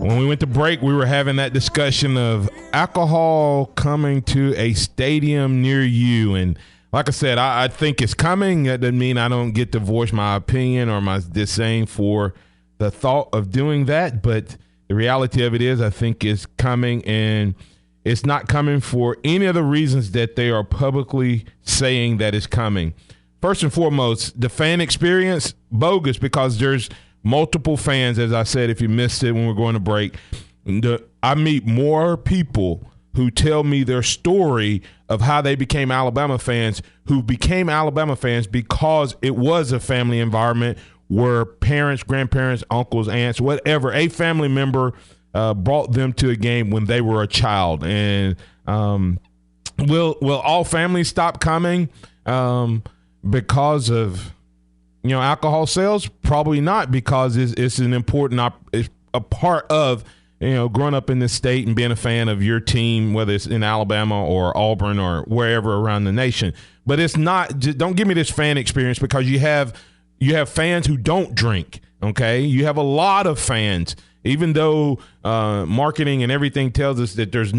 When we went to break, we were having that discussion of alcohol coming to a stadium near you. And like I said, I think it's coming. That doesn't mean I don't get to voice my opinion or my disdain for the thought of doing that. But the reality of it is I think it's coming, and it's not coming for any of the reasons that they are publicly saying that it's coming. First and foremost, the fan experience, bogus, because there's multiple fans, as I said, if you missed it when we're going to break. I meet more people who tell me their story of how they became Alabama fans, who became Alabama fans because it was a family environment where parents, grandparents, uncles, aunts, whatever, a family member brought them to a game when they were a child. And will all families stop coming because of alcohol sales? Probably not, because it's an important it's a part of growing up in this state and being a fan of your team, whether it's in Alabama or Auburn or wherever around the nation. But it's not. Don't give me this fan experience, because you have fans who don't drink. Okay, you have a lot of fans. Even though marketing and everything tells us that there's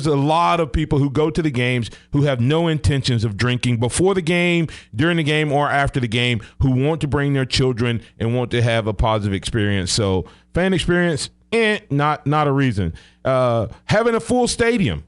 a lot of people who go to the games who have no intentions of drinking before the game, during the game, or after the game, who want to bring their children and want to have a positive experience. So fan experience, not a reason. Having a full stadium.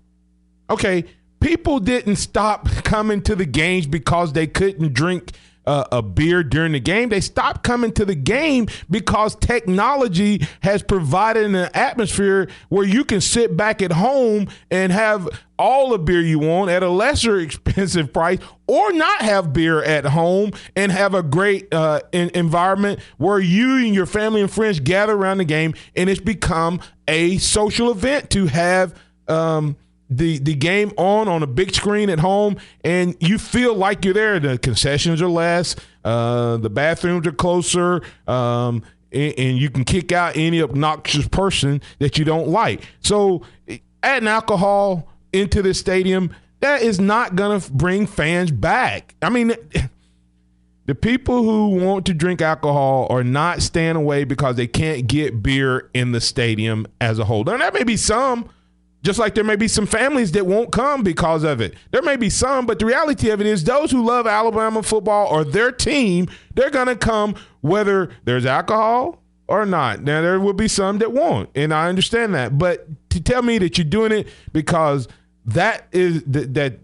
Okay, people didn't stop coming to the games because they couldn't drink a beer during the game. They stopped coming to the game because technology has provided an atmosphere where you can sit back at home and have all the beer you want at a lesser expensive price, or not have beer at home and have a great environment where you and your family and friends gather around the game, and it's become a social event to have the game on a big screen at home, and you feel like you're there. The concessions are less, the bathrooms are closer, and you can kick out any obnoxious person that you don't like. So adding alcohol into the stadium, that is not going to bring fans back. I mean, the people who want to drink alcohol are not staying away because they can't get beer in the stadium as a whole. Now, there may be some, just like there may be some families that won't come because of it. There may be some, but the reality of it is those who love Alabama football or their team, they're going to come whether there's alcohol or not. Now, there will be some that won't, and I understand that. But to tell me that you're doing it because that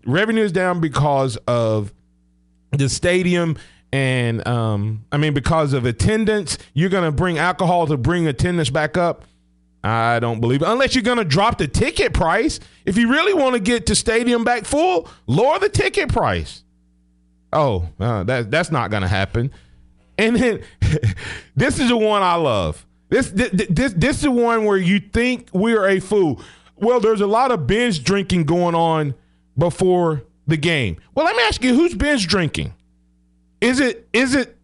revenue is down because of the stadium and, because of attendance, you're going to bring alcohol to bring attendance back up? I don't believe it. Unless you're going to drop the ticket price. If you really want to get the stadium back full, lower the ticket price. That's not going to happen. And then this is the one I love. This is the one where you think we're a fool. Well, there's a lot of binge drinking going on before the game. Well, let me ask you, who's binge drinking? Is it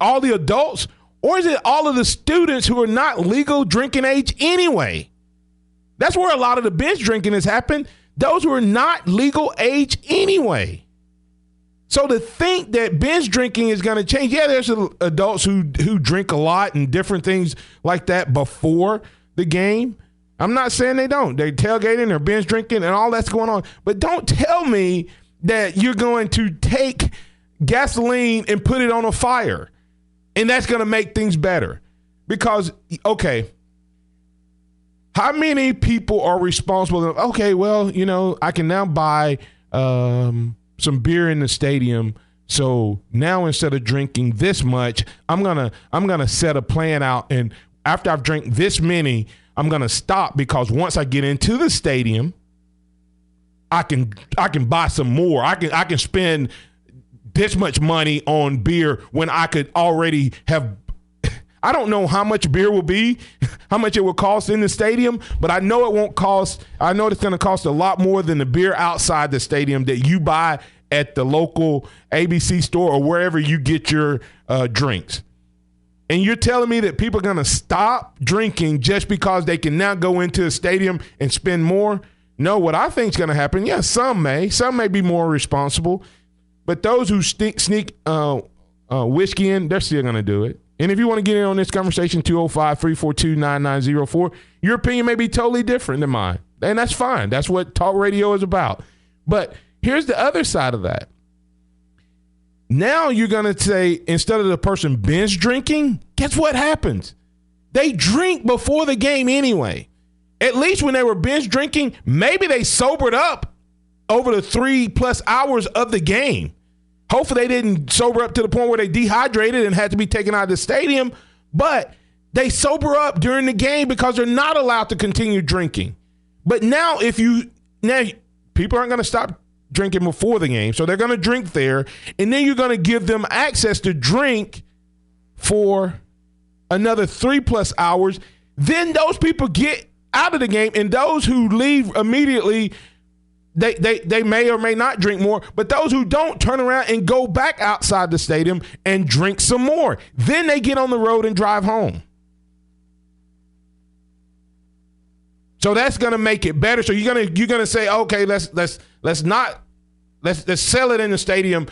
all the adults? Or is it all of the students who are not legal drinking age anyway? That's where a lot of the binge drinking has happened. Those who are not legal age anyway. So to think that binge drinking is going to change, there's adults who drink a lot and different things like that before the game. I'm not saying they don't. They're tailgating, they're binge drinking, and all that's going on. But don't tell me that you're going to take gasoline and put it on a fire, and that's going to make things better. Because, okay, how many people are responsible? Okay, well, I can now buy some beer in the stadium. So now instead of drinking this much, I'm gonna set a plan out, and after I've drank this many, I'm gonna stop, because once I get into the stadium, I can buy some more. I can spend this much money on beer when I could already have. I don't know how much beer will be, how much it will cost in the stadium, but I know it won't cost. I know it's going to cost a lot more than the beer outside the stadium that you buy at the local ABC store or wherever you get your drinks. And you're telling me that people are going to stop drinking just because they can now go into a stadium and spend more? No, what I think is going to happen, some may be more responsible. But those who sneak whiskey in, they're still going to do it. And if you want to get in on this conversation, 205-342-9904, your opinion may be totally different than mine. And that's fine. That's what talk radio is about. But here's the other side of that. Now you're going to say, instead of the person binge drinking, guess what happens? They drink before the game anyway. At least when they were binge drinking, maybe they sobered up over the 3+ hours of the game. Hopefully they didn't sober up to the point where they dehydrated and had to be taken out of the stadium, but they sober up during the game because they're not allowed to continue drinking. But now people aren't going to stop drinking before the game, so they're going to drink there, and then you're going to give them access to drink for another 3+ hours. Then those people get out of the game, and those who leave immediately, They may or may not drink more, but those who don't turn around and go back outside the stadium and drink some more. Then they get on the road and drive home. So that's going to make it better. So you're gonna say, okay, let's sell it in the stadium.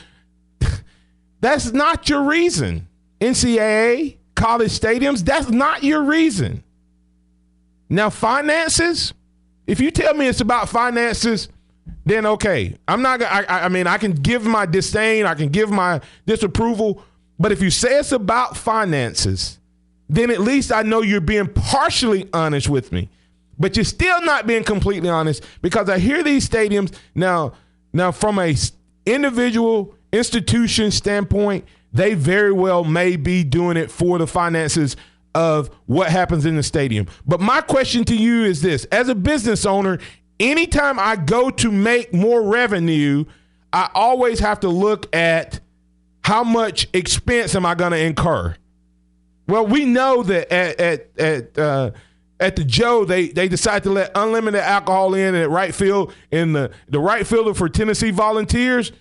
That's not your reason. NCAA, college stadiums, that's not your reason. Now finances, if you tell me it's about finances, then okay, I'm not. I mean, I can give my disdain, I can give my disapproval, but if you say it's about finances, then at least I know you're being partially honest with me. But you're still not being completely honest, because I hear these stadiums now from a individual institution standpoint, they very well may be doing it for the finances of what happens in the stadium. But my question to you is this: as a business owner, anytime I go to make more revenue, I always have to look at how much expense am I going to incur. Well, we know that at the Joe, they decide to let unlimited alcohol in at right field, and the right fielder for Tennessee Volunteers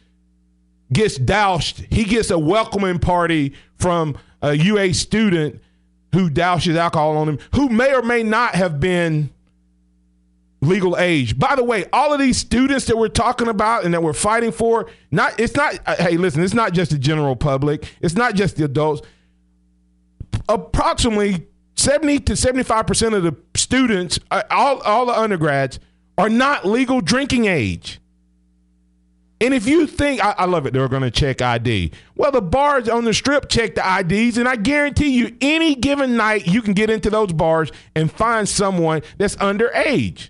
gets doused. He gets a welcoming party from a UA student who douses alcohol on him, who may or may not have been legal age. By the way, all of these students that we're talking about and that we're fighting for, hey, listen, it's not just the general public. It's not just the adults. Approximately 70 to 75% of the students, all the undergrads, are not legal drinking age. And if you think, I love it, they're going to check ID. Well, the bars on the Strip check the IDs, and I guarantee you any given night you can get into those bars and find someone that's underage.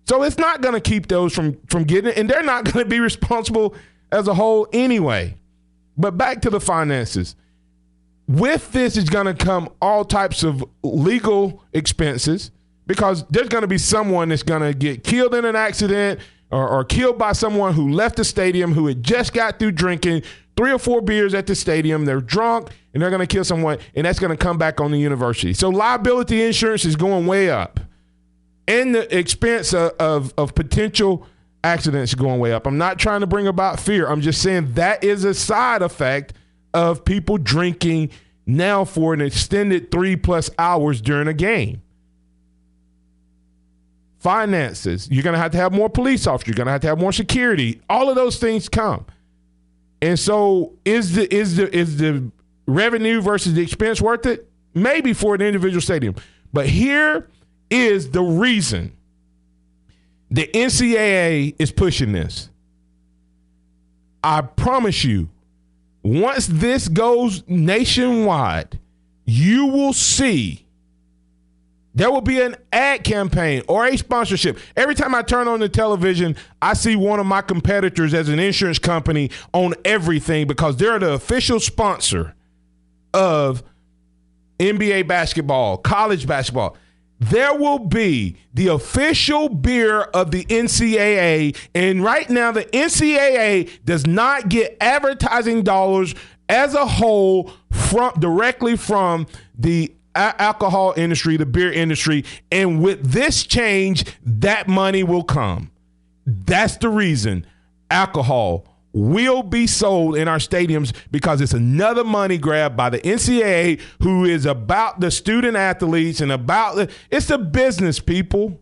So it's not going to keep those from getting it, and they're not going to be responsible as a whole anyway. But back to the finances. With this is going to come all types of legal expenses, because there's going to be someone that's going to get killed in an accident or killed by someone who left the stadium who had just got through drinking 3 or 4 beers at the stadium. They're drunk, and they're going to kill someone, and that's going to come back on the university. So liability insurance is going way up, and the expense of potential accidents is going way up. I'm not trying to bring about fear. I'm just saying that is a side effect of people drinking now for an extended 3+ hours during a game. Finances, you're going to have more police officers. You're going to have more security. All of those things come. And so is the revenue versus the expense worth it? Maybe for an individual stadium. But here is the reason the NCAA is pushing this. I promise you, once this goes nationwide, you will see there will be an ad campaign or a sponsorship. Every time I turn on the television, I see one of my competitors as an insurance company on everything, because they're the official sponsor of NBA basketball, college basketball. There will be the official beer of the NCAA, and right now the NCAA does not get advertising dollars as a whole directly from the alcohol industry, the beer industry, and with this change, that money will come. That's the reason alcohol will be sold in our stadiums, because it's another money grab by the NCAA, who is about the student athletes and it's a business, people.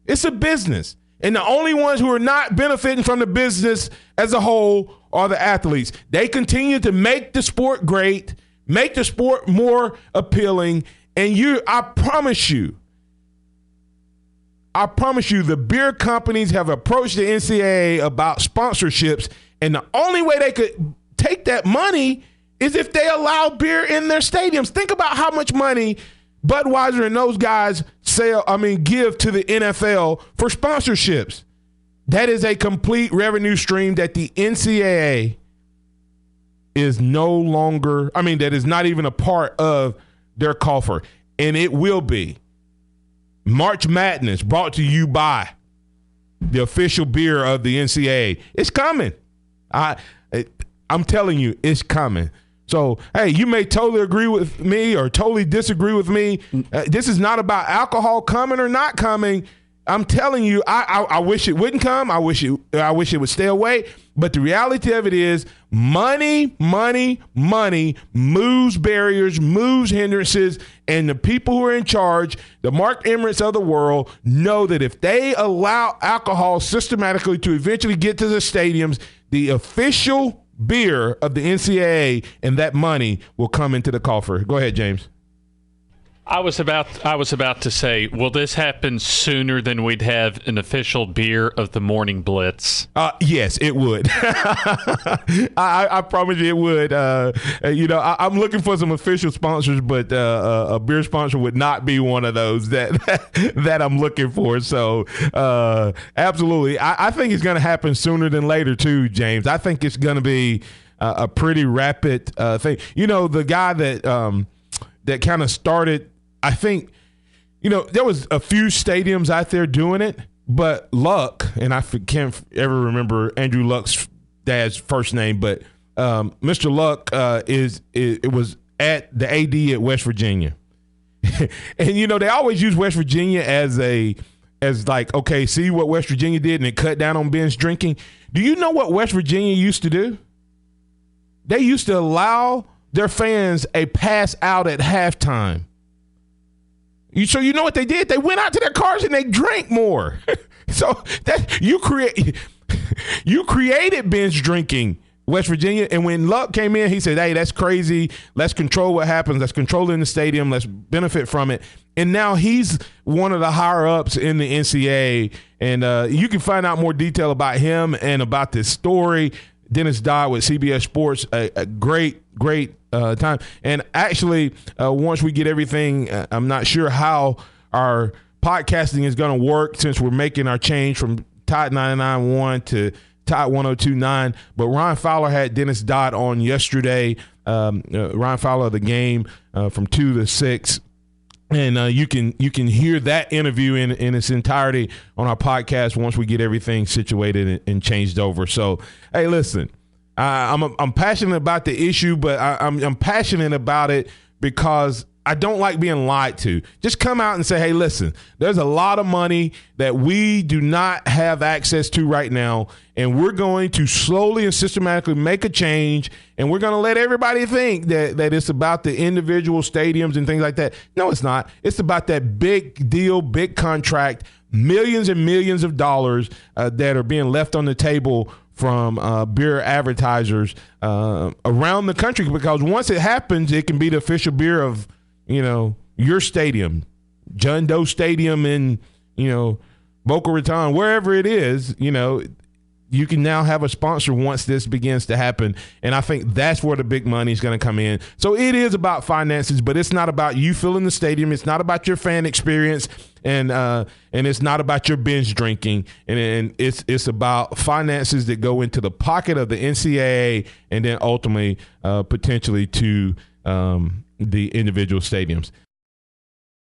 It's a business. And the only ones who are not benefiting from the business as a whole are the athletes. They continue to make the sport great, make the sport more appealing. And I promise you, the beer companies have approached the NCAA about sponsorships, and the only way they could take that money is if they allow beer in their stadiums. Think about how much money Budweiser and those guys give to the NFL for sponsorships. That is a complete revenue stream that the NCAA is no longer, that is not even a part of their coffer. And it will be. March Madness brought to you by the official beer of the NCAA. It's coming. I'm telling you, it's coming. So, hey, you may totally agree with me or totally disagree with me. This is not about alcohol coming or not coming. I'm telling you, I wish it wouldn't come. I wish it would stay away. But the reality of it is money moves barriers, moves hindrances, and the people who are in charge, the Mark Emmerichs of the world, know that if they allow alcohol systematically to eventually get to the stadiums, the official beer of the NCAA and that money will come into the coffer. Go ahead, James. I was about to say, will this happen sooner than we'd have an official beer of the Morning Blitz? Yes, it would. I promise you it would. I'm looking for some official sponsors, but a beer sponsor would not be one of those that I'm looking for. So, absolutely. I think it's going to happen sooner than later, too, James. I think it's going to be a pretty rapid thing. The guy that kind of started, I think, there was a few stadiums out there doing it, but Luck, and I can't ever remember Andrew Luck's dad's first name, but Mr. Luck it was at the AD at West Virginia. And, they always use West Virginia as like, okay, see what West Virginia did and it cut down on binge drinking. Do you know what West Virginia used to do? They used to allow their fans a pass out at halftime. So you know what they did? They went out to their cars and they drank more. So that you created binge drinking, West Virginia. And when Luck came in, he said, "Hey, that's crazy. Let's control what happens. Let's control it in the stadium. Let's benefit from it." And now he's one of the higher ups in the NCAA. And you can find out more detail about him and about this story. Dennis Dodd with CBS Sports, a great time. And actually, once we get everything, I'm not sure how our podcasting is going to work since we're making our change from Tide 99.1 to Tide 102.9. But Ryan Fowler had Dennis Dodd on yesterday. Ryan Fowler of the Game from 2 to 6. And you can hear that interview in its entirety on our podcast once we get everything situated and changed over. So, hey, listen, I'm passionate about the issue, but I'm passionate about it because I don't like being lied to. Just come out and say, hey, listen, there's a lot of money that we do not have access to right now, and we're going to slowly and systematically make a change, and we're going to let everybody think that it's about the individual stadiums and things like that. No, it's not. It's about that big deal, big contract, millions and millions of dollars that are being left on the table from beer advertisers around the country, because once it happens, it can be the official beer of your stadium, John Doe Stadium in, Boca Raton, wherever it is, you can now have a sponsor once this begins to happen. And I think that's where the big money is going to come in. So it is about finances, but it's not about you filling the stadium. It's not about your fan experience. And it's not about your binge drinking. And it's about finances that go into the pocket of the NCAA and then ultimately potentially to the individual stadiums.